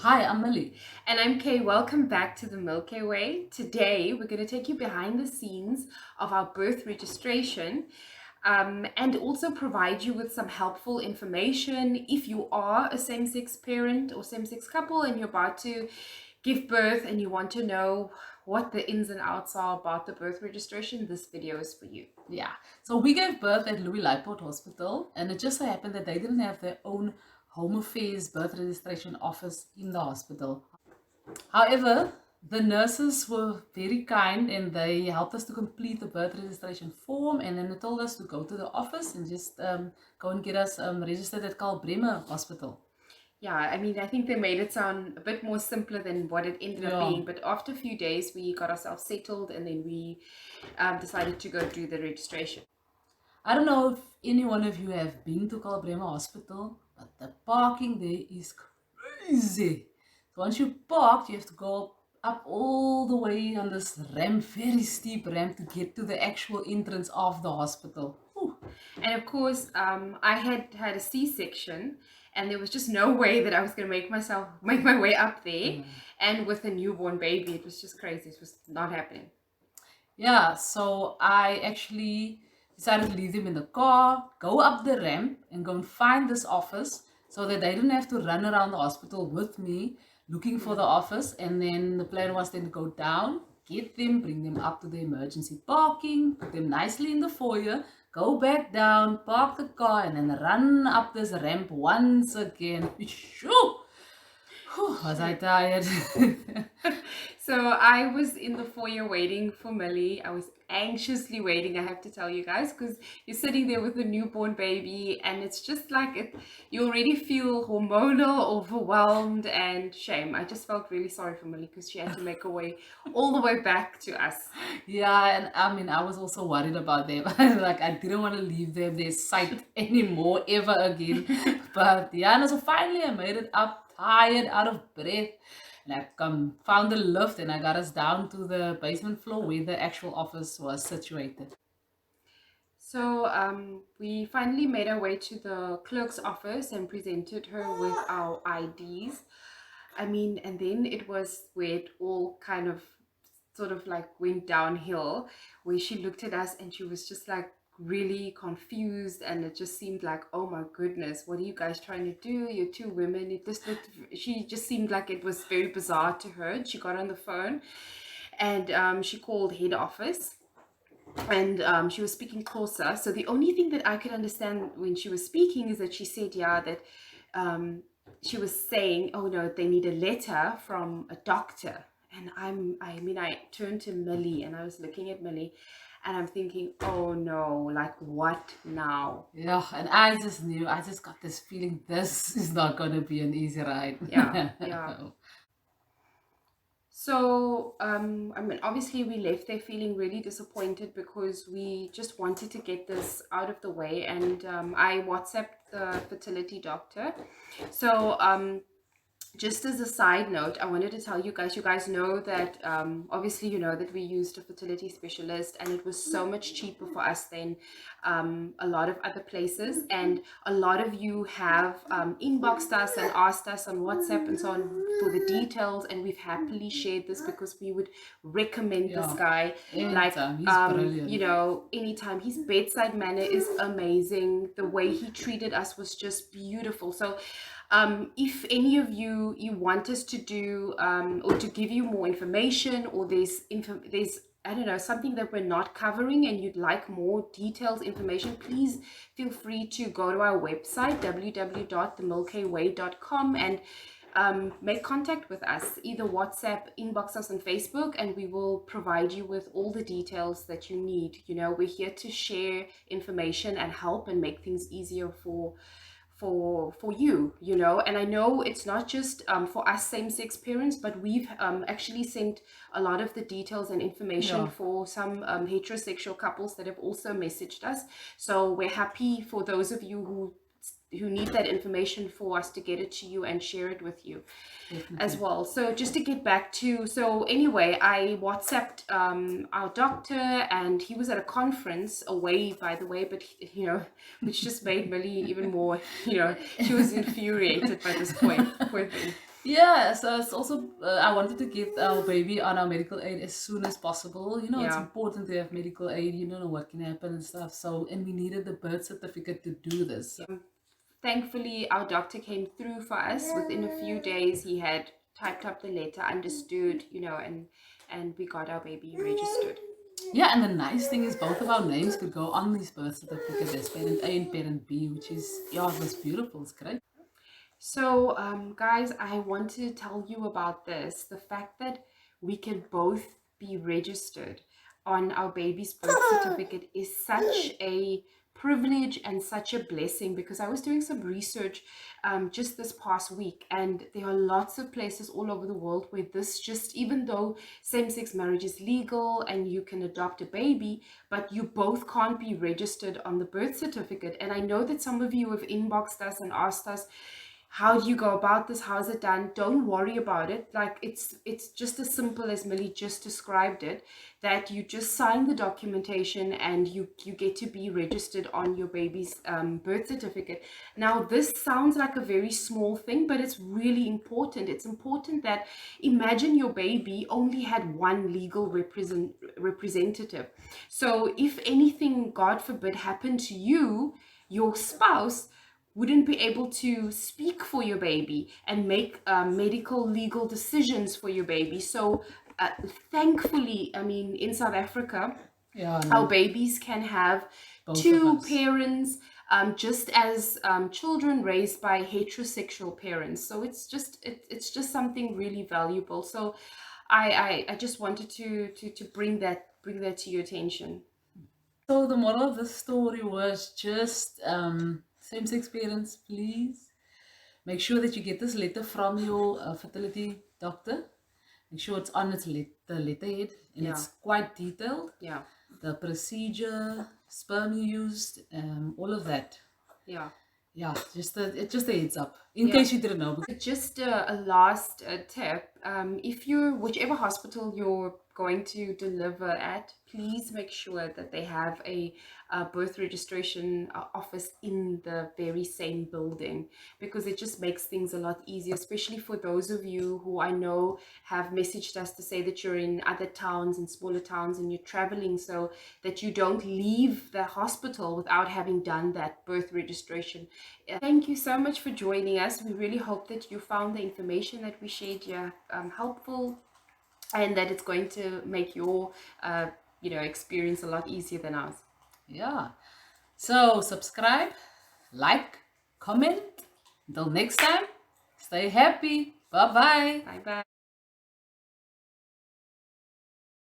Hi, I'm Millie. And I'm Kay. Welcome back to the Milky Way. Today, we're going to take you behind the scenes of our birth registration and also provide you with some helpful information if you are a same sex parent or same sex couple and you're about to give birth and you want to know what the ins and outs are about the birth registration. This video is for you. Yeah, so we gave birth at Louis Lyport Hospital, and it just so happened that they didn't have their own Home Affairs birth registration office in the hospital. However, the nurses were very kind and they helped us to complete the birth registration form, and then they told us to go to the office and just go and get us registered at Karl Bremer Hospital. Yeah, I mean, I think they made it sound a bit more simpler than what it ended up Yeah. being. But after a few days, we got ourselves settled and then we decided to go do the registration. I don't know if any one of you have been to Karl Bremer Hospital, but the parking there is crazy. So once you park, you have to go up all the way on this ramp, very steep ramp, to get to the actual entrance of the hospital. Whew. And of course, I had a C-section, and there was just no way that I was going to make my way up there. And with a newborn baby, it was just crazy. It was not happening. Yeah, so I actually decided to leave them in the car, go up the ramp, and go and find this office so that they didn't have to run around the hospital with me looking for the office. And then the plan was then to go down, get them, bring them up to the emergency parking, put them nicely in the foyer, go back down, park the car, and then run up this ramp once again. Shoo! Whew, was I tired? So I was in the foyer waiting for Millie. I was anxiously waiting, I have to tell you guys, because you're sitting there with a newborn baby and it's just like you already feel hormonal, overwhelmed, and shame. I just felt really sorry for Millie because she had to make her way all the way back to us. Yeah, and I mean, I was also worried about them. Like, I didn't want to leave them their sight anymore, ever again. But yeah, no, so finally I made it up, tired, out of breath. And I found the lift and I got us down to the basement floor where the actual office was situated. So we finally made our way to the clerk's office and presented her with our IDs. I mean, and then it was where it all kind of sort of like went downhill, where she looked at us and she was just like really confused, and it just seemed like, oh my goodness, what are you guys trying to do? You're two women. She just seemed like it was very bizarre to her. And she got on the phone and she called head office, and she was speaking closer. So the only thing that I could understand when she was speaking is that she said, yeah, that she was saying, oh no, they need a letter from a doctor. And I turned to Millie and I was looking at Millie and I'm thinking, oh no, like what now? Yeah, and I just knew, I just got this feeling this is not going to be an easy ride. Yeah, yeah. So, I mean, obviously, we left there feeling really disappointed because we just wanted to get this out of the way. And I WhatsApped the fertility doctor. So, just as a side note, I wanted to tell you guys know that obviously you know that we used a fertility specialist and it was so much cheaper for us than a lot of other places. And a lot of you have inboxed us and asked us on WhatsApp and so on for the details, and we've happily shared this because we would recommend this guy. Like, Anytime, he's brilliant. you know, anytime. His bedside manner is amazing. The way he treated us was just beautiful. So if any of you want us to do or to give you more information, or there's I don't know, something that we're not covering and you'd like more details information, please feel free to go to our website www.themilkway.com and make contact with us. Either WhatsApp, inbox us on Facebook, and we will provide you with all the details that you need. You know, we're here to share information and help and make things easier for you, you know. And I know it's not just for us same-sex parents, but we've actually sent a lot of the details and information for some heterosexual couples that have also messaged us. So we're happy for those of you who need that information for us to get it to you and share it with you as well. So just to get back to, so anyway, I WhatsApped our doctor, and he was at a conference away, by the way, but you know, which just made Millie even more, you know, she was infuriated by this point. Poor thing. Yeah, so it's also I wanted to get our baby on our medical aid as soon as possible. You know, it's Yeah. important to have medical aid. You don't know what can happen and stuff. So, and we needed the birth certificate to do this. Thankfully, our doctor came through for us. Within a few days, he had typed up the letter, understood, and we got our baby registered. Yeah, and the nice thing is both of our names could go on this birth certificate as parent A and parent B, which is, yeah, it was beautiful. It's great. So, guys, I want to tell you about this. The fact that we can both be registered on our baby's birth certificate is such a privilege and such a blessing, because I was doing some research just this past week, and there are lots of places all over the world where this, just even though same-sex marriage is legal and you can adopt a baby, but you both can't be registered on the birth certificate. And I know that some of you have inboxed us and asked us, how do you go about this? How is it done? Don't worry about it. Like, it's just as simple as Millie just described it, that you just sign the documentation and you get to be registered on your baby's birth certificate. Now, this sounds like a very small thing, but it's really important. It's important that, imagine your baby only had one legal representative. So if anything, God forbid, happened to you, your spouse wouldn't be able to speak for your baby and make medical legal decisions for your baby. So thankfully, I mean, in South Africa, Yeah, our no, babies can have both of two us. parents, just as children raised by heterosexual parents. So it's just something really valuable. So I just wanted to bring that to your attention. So the moral of the story was just same-sex parents, please make sure that you get this letter from your fertility doctor. Make sure it's on the letterhead, and Yeah, it's quite detailed. yeah, The procedure, sperm you used, all of that. yeah. Yeah, it's just a heads up in Yeah. case you didn't know. Just a last tip. If you're, whichever hospital you're going to deliver at, please make sure that they have a birth registration office in the very same building, because it just makes things a lot easier, especially for those of you who I know have messaged us to say that you're in other towns and smaller towns and you're traveling, so that you don't leave the hospital without having done that birth registration. Thank you so much for joining us. We really hope that you found the information that we shared here helpful, and that it's going to make your experience a lot easier than ours. Yeah. So subscribe, like, comment. Until next time, stay happy. Bye bye. Bye bye.